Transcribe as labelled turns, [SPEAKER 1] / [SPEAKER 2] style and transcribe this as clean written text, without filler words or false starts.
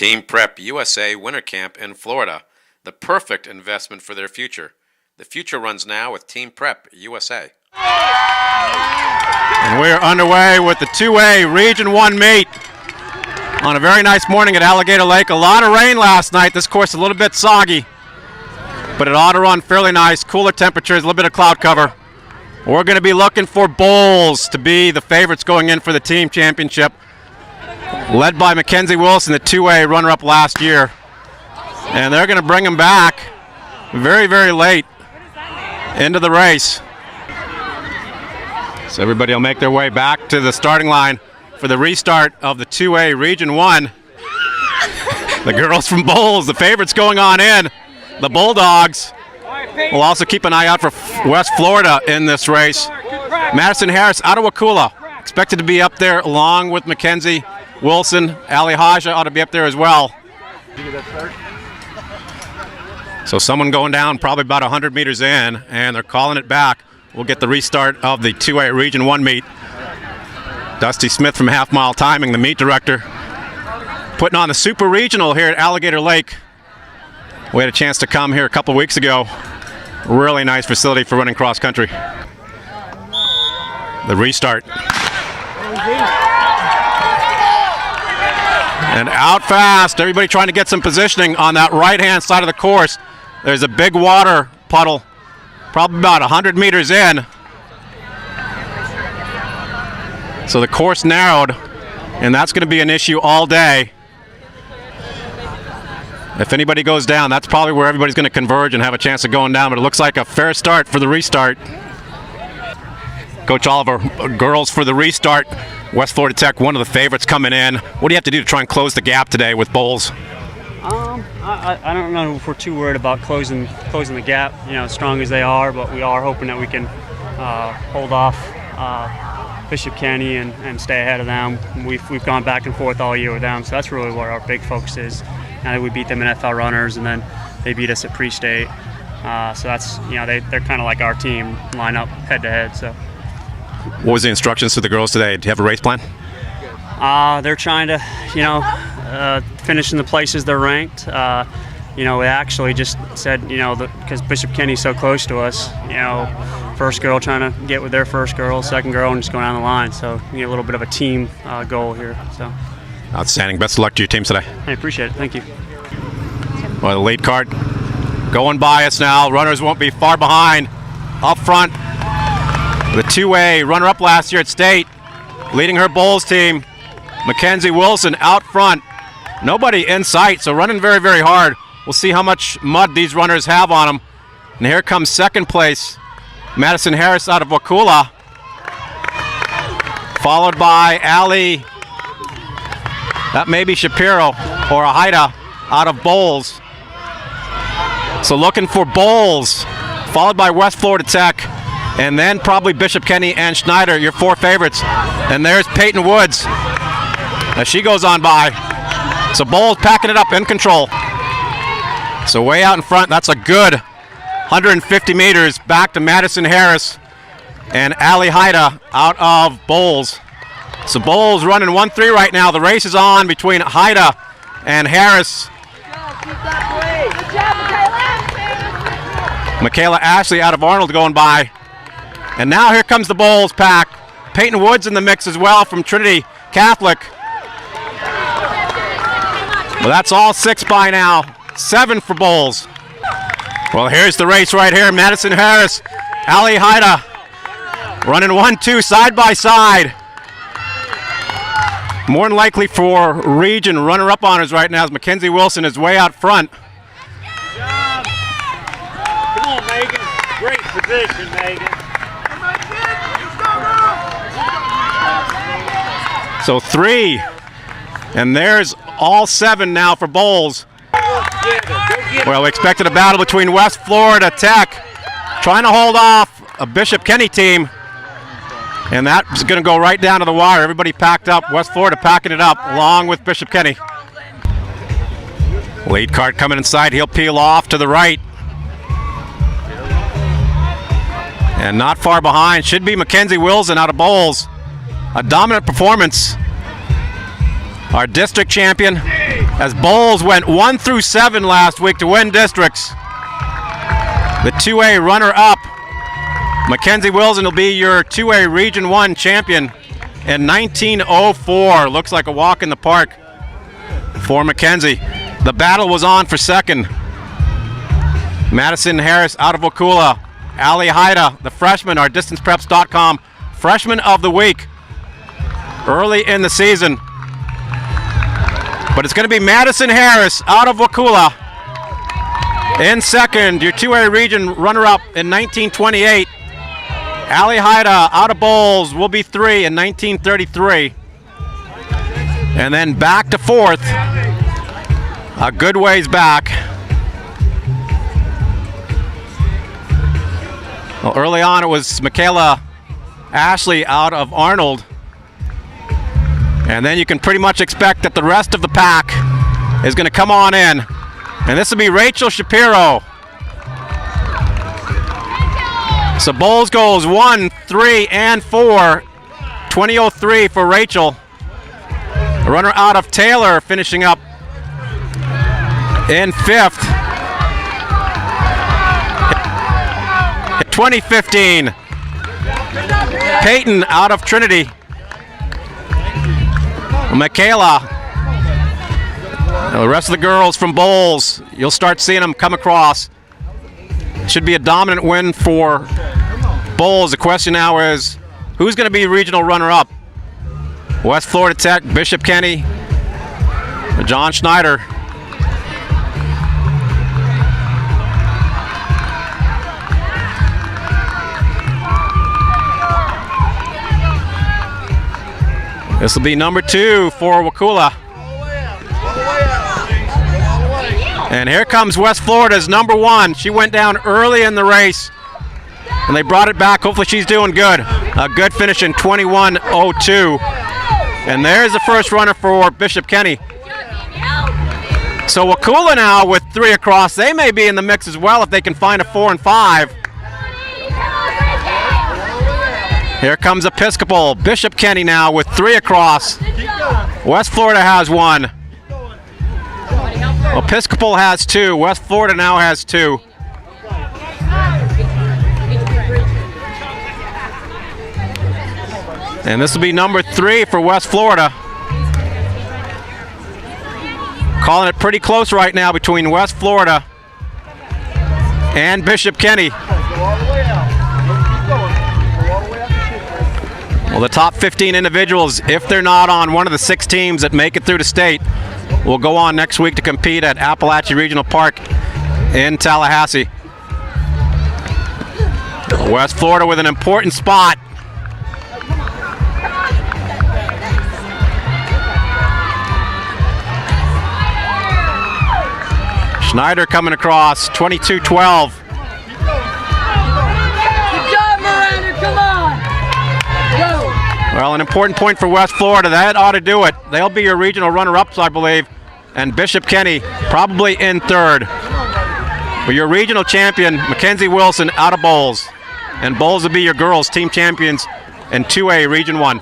[SPEAKER 1] Team Prep USA Winter Camp in Florida, the perfect investment for their future. The future runs now with Team Prep USA.
[SPEAKER 2] And we're underway with the 2A Region 1 meet on a very nice morning at Alligator Lake. A lot of rain last night. This course a little bit soggy, but it ought to run fairly nice. Cooler temperatures, a little bit of cloud cover. We're going to be looking for Bowles to be the favorites going in for the team championship, led by Mackenzie Wilson, the 2A runner-up last year. And they're going to bring him back very, very late into the race. So everybody will make their way back to the starting line for the restart of the 2A Region 1. The girls from Bowles, the favorites going on in. The Bulldogs will also keep an eye out for West Florida in this race. Madison Harris out of Wakulla, expected to be up there along with Mackenzie Wilson. Ali Haja ought to be up there as well. So someone going down probably about 100 meters in, and they're calling it back. We'll get the restart of the 2A Region 1 meet. Dusty Smith from Half Mile Timing, the meet director, putting on the Super Regional here at Alligator Lake. We had a chance to come here a couple weeks ago. Really nice facility for running cross country. The restart. And out fast, everybody trying to get some positioning on that right-hand side of the course. There's a big water puddle, probably about 100 meters in. So the course narrowed, and that's going to be an issue all day. If anybody goes down, that's probably where everybody's going to converge and have a chance of going down, but it looks like a fair start for the restart. Coach Oliver, girls for the restart. West Florida Tech, one of the favorites coming in. What do you have to do to try and close the gap today with Bowles?
[SPEAKER 3] I don't know if we're too worried about closing the gap, as strong as they are, but we are hoping that we can hold off Bishop Kenny and stay ahead of them. We've gone back and forth all year with them, so that's really where our big focus is. Now that we beat them in FL Runners, and then they beat us at pre-state. So that's, they're kind of like our team, line up head-to-head. So.
[SPEAKER 2] What was the instructions to the girls today? Do you have a race plan?
[SPEAKER 3] They're trying to, finish in the places they're ranked. We actually just said, because Bishop Kenny's so close to us, first girl trying to get with their first girl, second girl, and just going down the line. So we get a little bit of a team goal here. So.
[SPEAKER 2] Outstanding. Best of luck to your team today.
[SPEAKER 3] I appreciate it. Thank you.
[SPEAKER 2] Well, the lead card going by us now. Runners won't be far behind. Up front, the 2A runner-up last year at state, leading her Bowles team, Mackenzie Wilson out front. Nobody in sight, so running very, very hard. We'll see how much mud these runners have on them. And here comes second place, Madison Harris out of Wakulla, followed by Ali, that may be Shapiro, or a Haida out of Bowles. So looking for Bowles, followed by West Florida Tech, and then probably Bishop Kenny and Schneider, your four favorites. And there's Peyton Woods as she goes on by. So Bowles packing it up in control. So way out in front, that's a good 150 meters back to Madison Harris and Ali Haida out of Bowles. So Bowles running 1-3 right now. The race is on between Haida and Harris. Michaela Ashley out of Arnold going by. And now here comes the Bowles pack. Peyton Woods in the mix as well from Trinity Catholic. Well, that's all six by now. 7 for Bowles. Well, here's the race right here. Madison Harris, Ali Haida running 1-2 side by side. More than likely for region runner-up honors right now as Mackenzie Wilson is way out front.
[SPEAKER 4] Good job. Come on, Megan. Great position, Megan.
[SPEAKER 2] So 3. And there's all 7 now for Bowles. Well, we expected a battle between West Florida Tech trying to hold off a Bishop Kenny team. And that's going to go right down to the wire. Everybody packed up. West Florida packing it up along with Bishop Kenny. Lead card coming inside. He'll peel off to the right. And not far behind should be Mackenzie Wilson out of Bowles. A dominant performance. Our district champion, as Bowles went 1 through 7 last week to win districts. The 2A runner-up, Mackenzie Wilson, will be your 2A Region 1 champion in 1904. Looks like a walk in the park for Mackenzie. The battle was on for second. Madison Harris out of Wakula. Ali Haida, the freshman, our distancepreps.com freshman of the week early in the season. But it's going to be Madison Harris out of Wakula in second, your 2A region runner-up in 1928. Ali Haida out of Bowles will be 3 in 1933. And then back to fourth, a good ways back. Well, early on it was Michaela Ashley out of Arnold. And then you can pretty much expect that the rest of the pack is going to come on in. And this will be Rachel Shapiro. So Bowles goes 1, 3, and 4. 20:03 for Rachel. The runner out of Taylor finishing up in 5th. 2015. Peyton out of Trinity. Michaela. Now the rest of the girls from Bowles, you'll start seeing them come across. Should be a dominant win for Bowles. The question now is, who's going to be regional runner-up? West Florida Tech, Bishop Kenny, or John Schneider? This will be number 2 for Wakula. And here comes West Florida's number 1. She went down early in the race, and they brought it back. Hopefully she's doing good. A good finish in 21:02. And there's the first runner for Bishop Kenny. So Wakula now with 3 across. They may be in the mix as well if they can find a 4 and 5. Here comes Episcopal. Bishop Kenny now with 3 across. West Florida has 1. Episcopal has 2. West Florida now has 2. And this will be number 3 for West Florida. Calling it pretty close right now between West Florida and Bishop Kenny. Well, the top 15 individuals, if they're not on one of the 6 teams that make it through the state, will go on next week to compete at Appalachia Regional Park in Tallahassee. West Florida with an important spot. Schneider coming across, 22:12. Well, an important point for West Florida. That ought to do it. They'll be your regional runner-ups, I believe. And Bishop Kenny probably in 3rd. But your regional champion, Mackenzie Wilson out of Bowles. And Bowles will be your girls' team champions in 2A Region 1.